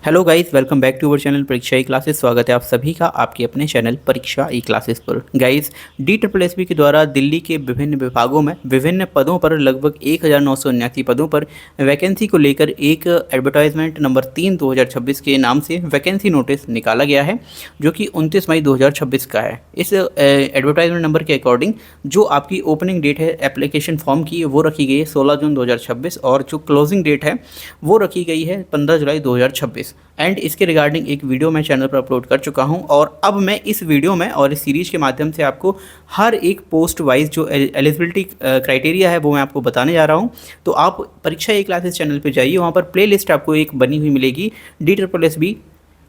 Hello guys, welcome back to our channel Pariksha E classes. स्वागत है आप सभी का आपके अपने चैनल परीक्षा ई क्लासेस पर। गाइस, DSSB के द्वारा दिल्ली के विभिन्न विभागों में विभिन्न पदों पर लगभग 1979 पदों पर वैकेंसी को लेकर एक एडवर्टाइजमेंट नंबर 3 2026 के नाम से वैकेंसी नोटिस निकाला गया है, जो कि 29 मई 2026 का है। इस एडवर्टाइजमेंट नंबर के अकॉर्डिंग जो आपकी ओपनिंग डेट है एप्लीकेशन फॉर्म की, वो रखी गई है 16 जून 2026 और जो क्लोजिंग डेट है वो रखी गई है 15 जुलाई 2026। एंड इसके रिगार्डिंग एक वीडियो मैं चैनल पर अपलोड कर चुका हूं और अब मैं इस वीडियो में और इस सीरीज के माध्यम से आपको हर एक पोस्ट वाइज जो एलिजिबिलिटी क्राइटेरिया है वो मैं आपको बताने जा रहा हूं। तो आप परीक्षा ई क्लासेस चैनल पे जाइए, वहां पर प्लेलिस्ट आपको एक बनी हुई मिलेगी DSSB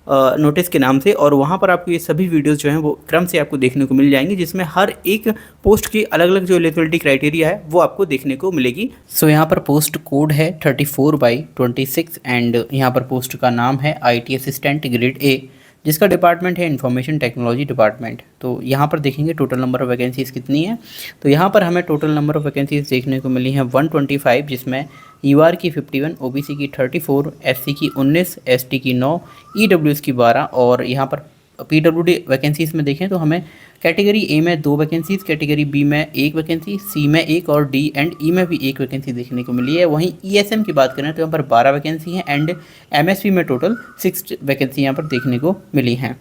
नोटिस के नाम से, और वहाँ पर आपको ये सभी वीडियोस जो हैं वो क्रम से आपको देखने को मिल जाएंगी, जिसमें हर एक पोस्ट की अलग अलग जो एलिजिबिलिटी क्राइटेरिया है वो आपको देखने को मिलेगी। सो यहाँ पर पोस्ट कोड है 34/26 एंड यहाँ पर पोस्ट का नाम है IT असिस्टेंट ग्रेड A, जिसका डिपार्टमेंट है इंफॉर्मेशन टेक्नोलॉजी डिपार्टमेंट। तो यहाँ पर देखेंगे टोटल नंबर ऑफ वैकेंसीज़ कितनी है। तो यहाँ पर हमें टोटल नंबर ऑफ वैकेंसीज़ देखने को मिली हैं 125, जिसमें UR की 51, OBC की 34, SC की 19, ST की 9, EWS की 12 और यहाँ पर PWD वैकेंसीज़ में देखें तो हमें कैटेगरी A में 2 वैकेंसीज़, कैटेगरी B में 1 वैकेंसी, C में 1 और D एंड E में भी 1 वैकेंसी देखने को मिली है। वहीं ESM की बात करें तो यहाँ पर 12 वैकेंसी हैं एंड MSP में टोटल 6 वैकेंसी यहाँ पर देखने को मिली हैं।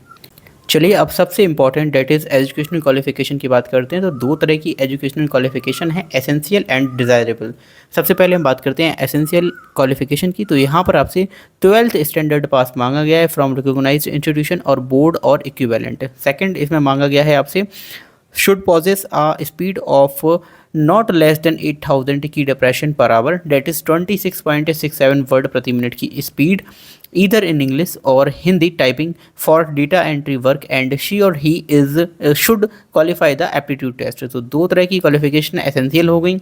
चलिए अब सबसे important that is educational qualification की बात करते हैं। तो 2 तरह की एजुकेशनल क्वालिफिकेशन है, एसेंशियल एंड डिज़ायरेबल। सबसे पहले हम बात करते हैं एसेंशियल क्वालिफिकेशन की। तो यहाँ पर आपसे 12th स्टैंडर्ड पास मांगा गया है फ्रॉम रिकॉग्नाइज्ड इंस्टीट्यूशन और बोर्ड और इक्विवेलेंट। सेकंड इसमें मांगा गया है आपसे should possess a speed of not less than 8000 key depression per hour, that is 26.67 word प्रति मिनट की स्पीड, ईदर इन इंग्लिश और Hindi typing for data entry work and she और he is should qualify the aptitude test. तो 2 तरह की qualification essential हो गई।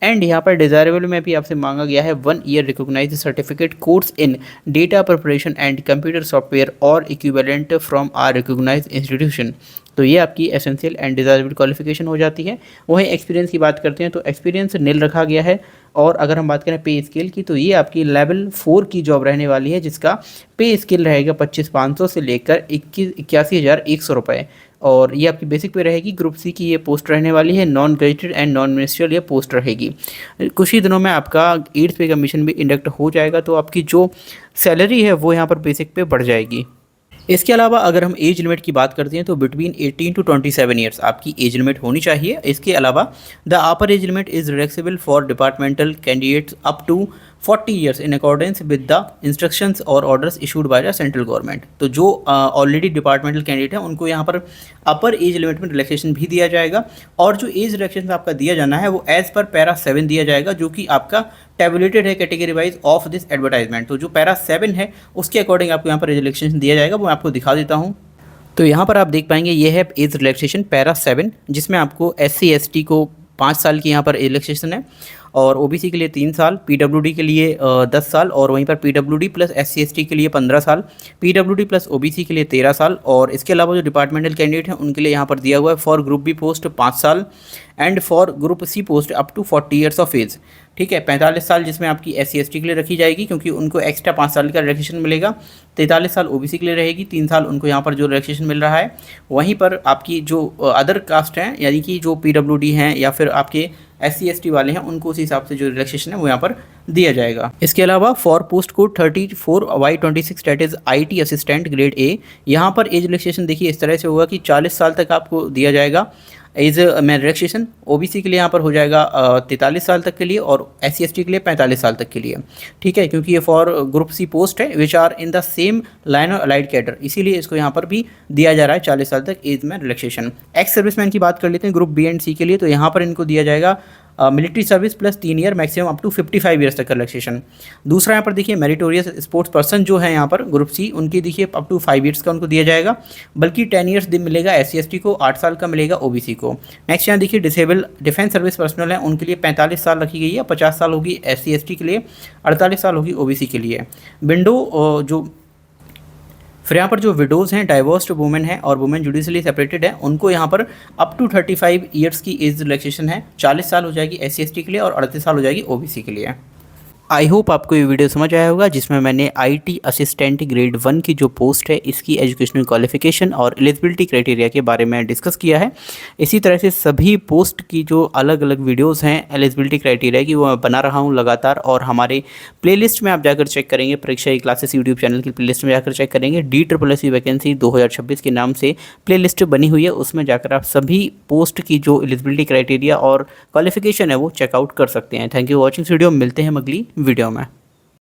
And यहाँ पर डिज़ायरेबल में भी आपसे मांगा गया है 1 year recognised certificate course in data preparation and computer software और equivalent from or recognised institution. तो ये आपकी एसेंशियल एंड डिज़ायरेबल क्वालिफिकेशन हो जाती है। वहीं एक्सपीरियंस की बात करते हैं तो एक्सपीरियंस निल रखा गया है। और अगर हम बात करें पे स्केल की, तो ये आपकी लेवल 4 की जॉब रहने वाली है, जिसका पे स्केल रहेगा 25,500 से लेकर 81,100 रुपये। और ये आपकी बेसिक पे रहेगी। ग्रुप सी की ये पोस्ट रहने वाली है, non graduated and non ministerial ये पोस्ट रहेगी। कुछ ही दिनों में आपका 8th पे कमीशन भी इंडक्ट हो जाएगा, तो आपकी जो सैलरी है वो यहाँ पर बेसिक पे बढ़ जाएगी। इसके अलावा अगर हम एज लिमिट की बात करते हैं तो बिटवीन 18 टू 27 ईयर्स आपकी एज लिमिट होनी चाहिए। इसके अलावा the upper age limit is relaxable for departmental candidates up to 40 years in accordance with the instructions और orders issued by the central government. तो जो ऑलरेडी डिपार्टमेंटल कैंडिडेट हैं उनको यहाँ पर अपर एज लिमिट में रिलैक्सेशन भी दिया जाएगा, और जो एज रिलैक्सेशन आपका दिया जाना है वो एज़ पर पैरा 7 दिया जाएगा, जो कि आपका टेबुलेटेड है category wise of this advertisement. तो जो पैरा 7 है उसके अकॉर्डिंग आपको यहाँ पर एज रिलैक्सेशन दिया जाएगा, वो मैं आपको दिखा देता हूँ। तो यहाँ पर आप देख पाएंगे ये है एज रिलैक्सेशन पैरा 7, जिसमें आपको SC ST को 5 साल की यहाँ पर एज रिलैक्सेशन है, और OBC के लिए 3 साल, PWD के लिए 10 साल, और वहीं पर PWD प्लस SC ST के लिए 15 साल, PWD प्लस OBC के लिए 13 साल। और इसके अलावा जो डिपार्टमेंटल कैंडिडेट हैं उनके लिए यहाँ पर दिया हुआ है फॉर ग्रुप बी पोस्ट 5 साल and for group C post up to 40 years of age. ठीक है, 45 साल जिसमें आपकी SC ST के लिए रखी जाएगी, क्योंकि उनको एक्स्ट्रा 5 साल का रिलैक्सेशन मिलेगा। 43 साल OBC के लिए रहेगी, 3 साल उनको यहाँ पर जो रिलैक्सेशन मिल रहा है। वहीं पर आपकी जो अदर कास्ट हैं, यानी कि जो PWD हैं या फिर आपके SC ST वाले हैं, उनको उस हिसाब से जो रिलैक्सेशन है वो यहाँ पर दिया जाएगा। इसके अलावा for post code 34/26 that is IT assistant grade A, यहाँ पर एज रिलैक्सेशन देखिए इस तरह से होगा कि 40 साल तक आपको दिया जाएगा एज में रिलैक्सेशन। OBC के लिए यहाँ पर हो जाएगा 43 साल तक के लिए, और SC ST के लिए 45 साल तक के लिए। ठीक है, क्योंकि ये फॉर ग्रुप सी पोस्ट है which are in the same line और अलाइड कैडर, इसीलिए इसको यहाँ पर भी दिया जा रहा है 40 साल तक एज में रिलैक्सेशन। एक्स सर्विसमैन की बात कर लेते हैं ग्रुप B एंड C के लिए, तो यहाँ पर इनको दिया जाएगा military service plus 3 year maximum up to 55 years तक का रिलैक्सेशन। दूसरा यहाँ पर देखिए मेरिटोरियस स्पोर्ट्स पर्सन जो है यहाँ पर ग्रुप C, उनकी देखिए अप टू 5 ईयर्स का उनको दिया जाएगा, बल्कि 10 ईयर्स दिन मिलेगा SC ST को, 8 साल का मिलेगा OBC को। नेक्स्ट यहाँ देखिए डिसेबल डिफेंस सर्विस पर्सनल है, उनके लिए 45 साल रखी गई है, 50 साल होगी SC ST के लिए, 48 साल होगी OBC के लिए। विंडो जो फिर यहाँ पर जो विडोज़ हैं, डाइवोर्स्ड वुमेन है और वुमेन जुडिशली सेपरेटेड है, उनको यहाँ पर अप टू 35 ईयर्स की एज रिलैक्सेशन है। 40 साल हो जाएगी SC ST के लिए और 38 साल हो जाएगी OBC के लिए। आई होप आपको ये वीडियो समझ आया होगा, जिसमें मैंने आईटी असिस्टेंट ग्रेड 1 की जो पोस्ट है इसकी एजुकेशनल क्वालिफिकेशन और एलिजिबिलिटी क्राइटेरिया के बारे में डिस्कस किया है। इसी तरह से सभी पोस्ट की जो अलग अलग वीडियोस हैं एलिजिबिलिटी क्राइटेरिया की, वो मैं बना रहा हूँ लगातार। और हमारे प्लेलिस्ट में आप जाकर चेक करेंगे, परीक्षा ई क्लासेस यूट्यूब चैनल की प्लेलिस्ट में जाकर चेक करेंगे, DSSC वैकेंसी 2026 के नाम से प्लेलिस्ट बनी हुई है। उसमें जाकर आप सभी पोस्ट की जो एलिजिबिलिटी क्राइटेरिया और क्वालिफिकेशन है वो चेकआउट कर सकते हैं। थैंक यू वॉचिंग वीडियो, मिलते हैं अगली वीडियो में।